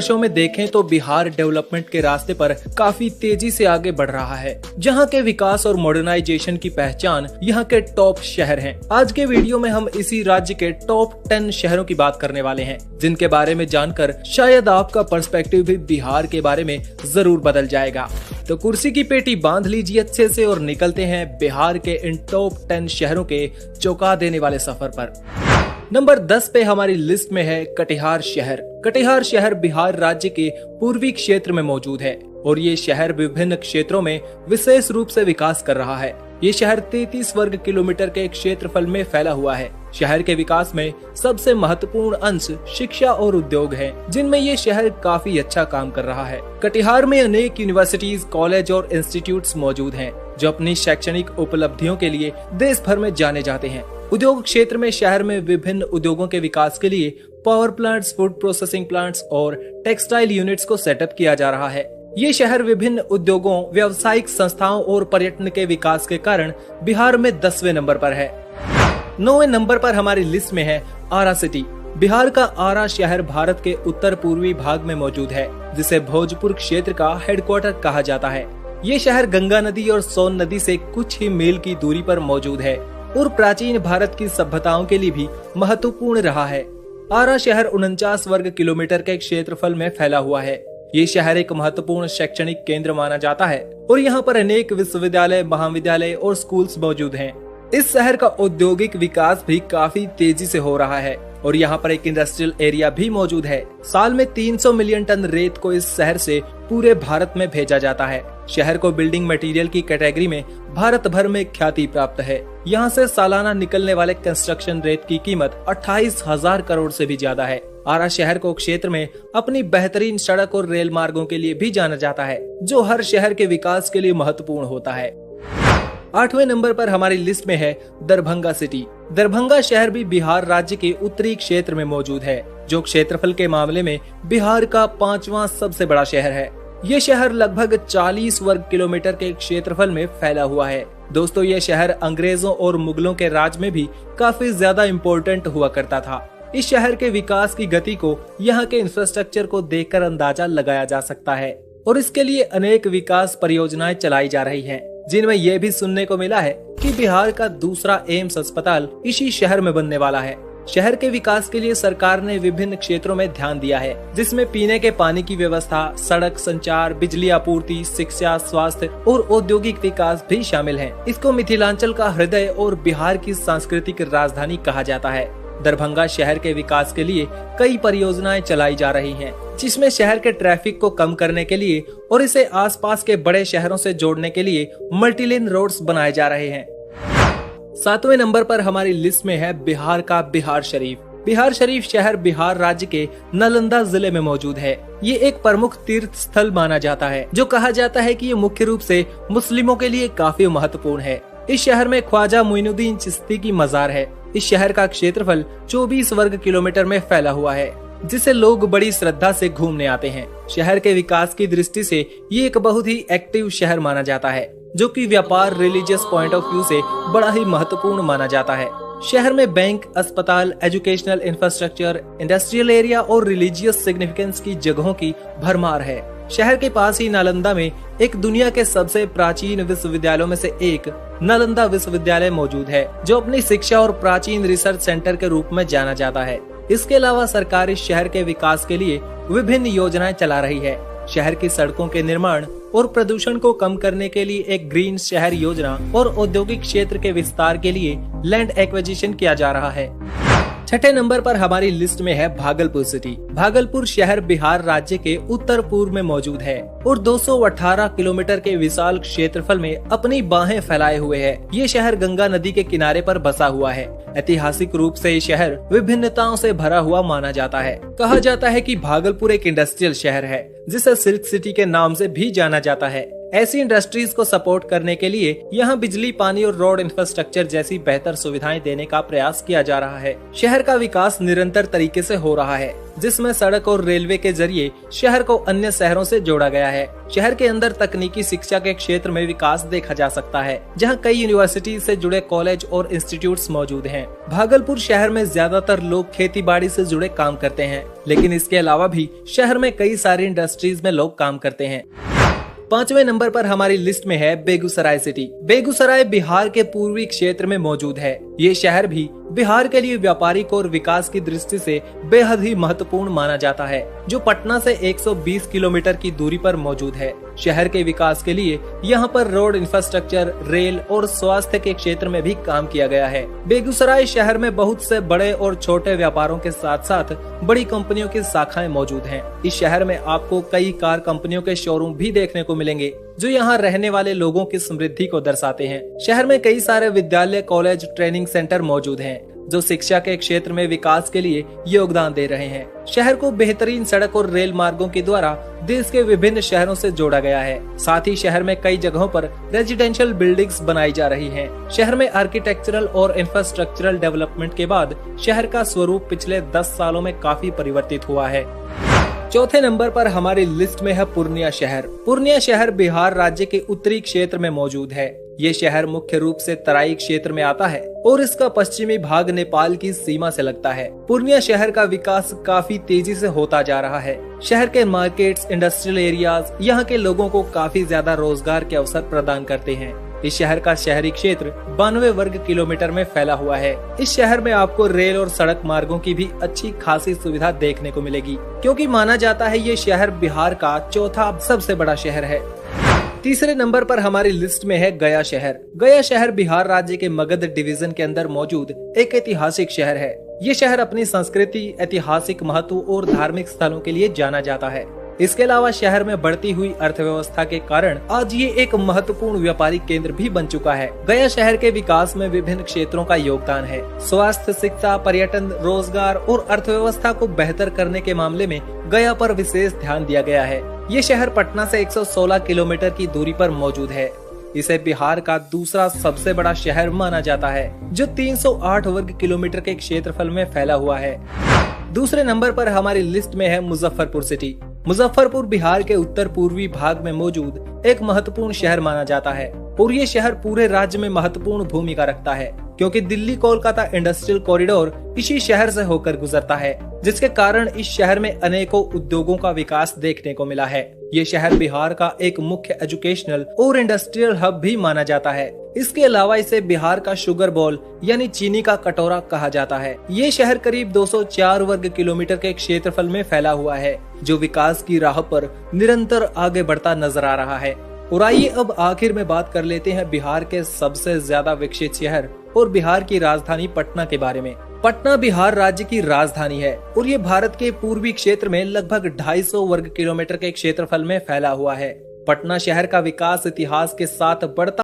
देशों में देखें तो बिहार डेवलपमेंट के रास्ते पर काफी तेजी से आगे बढ़ रहा है। जहां के विकास और मॉडर्नाइजेशन की पहचान यहां के टॉप शहर हैं। आज के वीडियो में हम इसी राज्य के टॉप 10 शहरों की बात करने वाले हैं, जिनके बारे में जानकर शायद आपका पर्सपेक्टिव भी बिहार के बारे में जरूर बदल जाएगा। तो कुर्सी की पेटी बांध लीजिए अच्छे से और निकलते हैं बिहार के इन टॉप 10 शहरों के चौंका देने वाले सफर पर। नंबर 10 पे हमारी लिस्ट में है कटिहार शहर। कटिहार शहर बिहार राज्य के पूर्वी क्षेत्र में मौजूद है और ये शहर विभिन्न क्षेत्रों में विशेष रूप से विकास कर रहा है। ये शहर 33 वर्ग किलोमीटर के क्षेत्रफल में फैला हुआ है। शहर के विकास में सबसे महत्वपूर्ण अंश शिक्षा और उद्योग है, जिनमें ये शहर काफी अच्छा काम कर रहा है। कटिहार में अनेक यूनिवर्सिटीज, कॉलेज और इंस्टीट्यूट्स मौजूद हैं, जो अपनी शैक्षणिक उपलब्धियों के लिए देश भर में जाने जाते हैं। उद्योग क्षेत्र में शहर में विभिन्न उद्योगों के विकास के लिए power plants, food processing plants और टेक्सटाइल यूनिट्स को सेटअप किया जा रहा है। ये शहर विभिन्न उद्योगों, व्यावसायिक संस्थाओं और पर्यटन के विकास के कारण बिहार में 10वें नंबर पर है। 9वें नंबर पर हमारी लिस्ट में है आरा सिटी। बिहार का आरा शहर भारत के उत्तर पूर्वी भाग में मौजूद है, जिसे भोजपुर क्षेत्र का हेडक्वार्टर कहा जाता है। ये शहर गंगा नदी और सोन नदी से कुछ ही मील की दूरी पर मौजूद है और प्राचीन भारत की सभ्यताओं के लिए भी महत्वपूर्ण रहा है। आरा शहर 49 वर्ग किलोमीटर के क्षेत्रफल में फैला हुआ है। ये शहर एक महत्वपूर्ण शैक्षणिक केंद्र माना जाता है और यहाँ पर अनेक विश्वविद्यालय, महाविद्यालय और स्कूल्स मौजूद हैं। इस शहर का औद्योगिक विकास भी काफी तेजी से हो रहा है और यहाँ पर एक इंडस्ट्रियल एरिया भी मौजूद है। साल में 300 मिलियन टन रेत को इस शहर से पूरे भारत में भेजा जाता है। शहर को बिल्डिंग मटेरियल की कैटेगरी में भारत भर में ख्याति प्राप्त है। यहाँ से सालाना निकलने वाले कंस्ट्रक्शन रेत की कीमत 28,000 करोड़ से भी ज्यादा है। आरा शहर को क्षेत्र में अपनी बेहतरीन सड़क और रेल मार्गों के लिए भी जाना जाता है, जो हर शहर के विकास के लिए महत्वपूर्ण होता है। 8वें नंबर पर हमारी लिस्ट में है दरभंगा सिटी। दरभंगा शहर भी बिहार राज्य के उत्तरी क्षेत्र में मौजूद है, जो क्षेत्रफल के मामले में बिहार का 5वां सबसे बड़ा शहर है। ये शहर लगभग 40 वर्ग किलोमीटर के क्षेत्रफल में फैला हुआ है। दोस्तों, ये शहर अंग्रेजों और मुगलों के राज में भी काफी ज्यादा इम्पोर्टेंट हुआ करता था। इस शहर के विकास की गति को यहाँ के इंफ्रास्ट्रक्चर को देखकर अंदाजा लगाया जा सकता है और इसके लिए अनेक विकास परियोजनाएं चलाई जा रही हैं, जिनमें यह भी सुनने को मिला है कि बिहार का दूसरा एम्स अस्पताल इसी शहर में बनने वाला है। शहर के विकास के लिए सरकार ने विभिन्न क्षेत्रों में ध्यान दिया है, जिसमें पीने के पानी की व्यवस्था, सड़क संचार, बिजली आपूर्ति, शिक्षा, स्वास्थ्य और औद्योगिक विकास भी शामिल है। इसको मिथिलांचल का हृदय और बिहार की सांस्कृतिक राजधानी कहा जाता है। दरभंगा शहर के विकास के लिए कई परियोजनाएं चलाई जा रही हैं, जिसमें शहर के ट्रैफिक को कम करने के लिए और इसे आसपास के बड़े शहरों से जोड़ने के लिए मल्टीलेन रोड्स बनाए जा रहे हैं। 7वें नंबर पर हमारी लिस्ट में है बिहार का बिहार शरीफ। बिहार शरीफ शहर बिहार राज्य के नालंदा जिले में मौजूद है। ये एक प्रमुख तीर्थ स्थल माना जाता है, जो कहा जाता है कि ये मुख्य रूप से मुस्लिमों के लिए काफी महत्वपूर्ण है। इस शहर में ख्वाजा मोइनुद्दीन चिश्ती की मजार है। इस शहर का क्षेत्रफल 24 वर्ग किलोमीटर में फैला हुआ है, जिसे लोग बड़ी श्रद्धा से घूमने आते हैं। शहर के विकास की दृष्टि से ये एक बहुत ही एक्टिव शहर माना जाता है, जो कि व्यापार, रिलीजियस पॉइंट ऑफ व्यू से बड़ा ही महत्वपूर्ण माना जाता है। शहर में बैंक, अस्पताल, एजुकेशनल इंफ्रास्ट्रक्चर, इंडस्ट्रियल एरिया और रिलीजियस सिग्निफिकेंस की जगहों की भरमार है। शहर के पास ही नालंदा में एक दुनिया के सबसे प्राचीन विश्वविद्यालयों में से एक नालंदा विश्वविद्यालय मौजूद है, जो अपनी शिक्षा और प्राचीन रिसर्च सेंटर के रूप में जाना जाता है। इसके अलावा सरकार इस शहर के विकास के लिए विभिन्न योजनाएं चला रही है। शहर की सड़कों के निर्माण और प्रदूषण को कम करने के लिए एक ग्रीन शहर योजना और औद्योगिक क्षेत्र के विस्तार के लिए लैंड एक्विजिशन किया जा रहा है। 6ठे नंबर पर हमारी लिस्ट में है भागलपुर सिटी। भागलपुर शहर बिहार राज्य के उत्तर पूर्व में मौजूद है और 218 किलोमीटर के विशाल क्षेत्रफल में अपनी बाहें फैलाए हुए है। ये शहर गंगा नदी के किनारे पर बसा हुआ है। ऐतिहासिक रूप से ये शहर विभिन्नताओं से भरा हुआ माना जाता है। कहा जाता है कि भागलपुर एक इंडस्ट्रियल शहर है, जिसे सिल्क सिटी के नाम से भी जाना जाता है। ऐसी इंडस्ट्रीज को सपोर्ट करने के लिए यहाँ बिजली, पानी और रोड इंफ्रास्ट्रक्चर जैसी बेहतर सुविधाएं देने का प्रयास किया जा रहा है। शहर का विकास निरंतर तरीके से हो रहा है, जिसमें सड़क और रेलवे के जरिए शहर को अन्य शहरों से जोड़ा गया है। शहर के अंदर तकनीकी शिक्षा के क्षेत्र में विकास देखा जा सकता है, जहां कई यूनिवर्सिटी से जुड़े कॉलेज और इंस्टीट्यूट्स मौजूद हैं। भागलपुर शहर में ज्यादातर लोग खेती बाड़ी से जुड़े काम करते हैं, लेकिन इसके अलावा भी शहर में कई सारी इंडस्ट्रीज में लोग काम करते हैं। 5वें नंबर पर हमारी लिस्ट में है बेगूसराय सिटी। बेगूसराय बिहार के पूर्वी क्षेत्र में मौजूद है। ये शहर भी बिहार के लिए व्यापारिक और विकास की दृष्टि से बेहद ही महत्वपूर्ण माना जाता है, जो पटना से 120 किलोमीटर की दूरी पर मौजूद है। शहर के विकास के लिए यहाँ पर रोड इंफ्रास्ट्रक्चर, रेल और स्वास्थ्य के क्षेत्र में भी काम किया गया है। बेगूसराय शहर में बहुत से बड़े और छोटे व्यापारों के साथ साथ बड़ी कंपनियों की शाखाएं मौजूद हैं। इस शहर में आपको कई कार कंपनियों के शोरूम भी देखने को मिलेंगे, जो यहाँ रहने वाले लोगों की समृद्धि को दर्शाते हैं। शहर में कई सारे विद्यालय, कॉलेज, ट्रेनिंग सेंटर मौजूद हैं, जो शिक्षा के क्षेत्र में विकास के लिए योगदान दे रहे हैं। शहर को बेहतरीन सड़क और रेल मार्गों के द्वारा देश के विभिन्न शहरों से जोड़ा गया है। साथ ही शहर में कई जगहों पर रेजिडेंशियल बिल्डिंग्स बनाई जा रही हैं। शहर में आर्किटेक्चरल और इंफ्रास्ट्रक्चरल डेवलपमेंट के बाद शहर का स्वरूप पिछले 10 सालों में काफी परिवर्तित हुआ है। चौथे नंबर पर हमारी लिस्ट में है पूर्णिया शहर। पूर्णिया शहर बिहार राज्य के उत्तरी क्षेत्र में मौजूद है। ये शहर मुख्य रूप से तराई क्षेत्र में आता है और इसका पश्चिमी भाग नेपाल की सीमा से लगता है। पूर्णिया शहर का विकास काफी तेजी से होता जा रहा है। शहर के मार्केट्स, इंडस्ट्रियल एरियाज यहाँ के लोगों को काफी ज्यादा रोजगार के अवसर प्रदान करते हैं। इस शहर का शहरी क्षेत्र 92 वर्ग किलोमीटर में फैला हुआ है। इस शहर में आपको रेल और सड़क मार्गों की भी अच्छी खासी सुविधा देखने को मिलेगी, क्योंकि माना जाता है ये शहर बिहार का चौथा सबसे बड़ा शहर है। तीसरे नंबर पर हमारी लिस्ट में है गया शहर। गया शहर बिहार राज्य के मगध डिवीजन के अंदर मौजूद एक ऐतिहासिक शहर है। ये शहर अपनी संस्कृति, ऐतिहासिक महत्व और धार्मिक स्थलों के लिए जाना जाता है। इसके अलावा शहर में बढ़ती हुई अर्थव्यवस्था के कारण आज ये एक महत्वपूर्ण व्यापारिक केंद्र भी बन चुका है। गया शहर के विकास में विभिन्न क्षेत्रों का योगदान है। स्वास्थ्य, शिक्षा, पर्यटन, रोजगार और अर्थव्यवस्था को बेहतर करने के मामले में गया पर विशेष ध्यान दिया गया है। ये शहर पटना से 116 किलोमीटर की दूरी पर मौजूद है। इसे बिहार का दूसरा सबसे बड़ा शहर माना जाता है, जो 308 वर्ग किलोमीटर के क्षेत्रफल में फैला हुआ है। दूसरे नंबर पर हमारी लिस्ट में है मुजफ्फरपुर सिटी। मुजफ्फरपुर बिहार के उत्तर पूर्वी भाग में मौजूद एक महत्वपूर्ण शहर माना जाता है और ये शहर पूरे राज्य में महत्वपूर्ण भूमिका रखता है, क्योंकि दिल्ली कोलकाता इंडस्ट्रियल कॉरिडोर इसी शहर से होकर गुजरता है, जिसके कारण इस शहर में अनेकों उद्योगों का विकास देखने को मिला है। ये शहर बिहार का एक मुख्य एजुकेशनल और इंडस्ट्रियल हब भी माना जाता है। इसके अलावा इसे बिहार का शुगर बॉल यानी चीनी का कटोरा कहा जाता है। ये शहर करीब 204 वर्ग किलोमीटर के क्षेत्रफल में फैला हुआ है, जो विकास की राह पर निरंतर आगे बढ़ता नजर आ रहा है। और आइए अब आखिर में बात कर लेते हैं बिहार के सबसे ज्यादा विकसित शहर और बिहार की राजधानी पटना के बारे में। पटना बिहार राज्य की राजधानी है और ये भारत के पूर्वी क्षेत्र में लगभग 250 वर्ग किलोमीटर के क्षेत्रफल में फैला हुआ है। पटना शहर का विकास इतिहास के साथ बढ़ता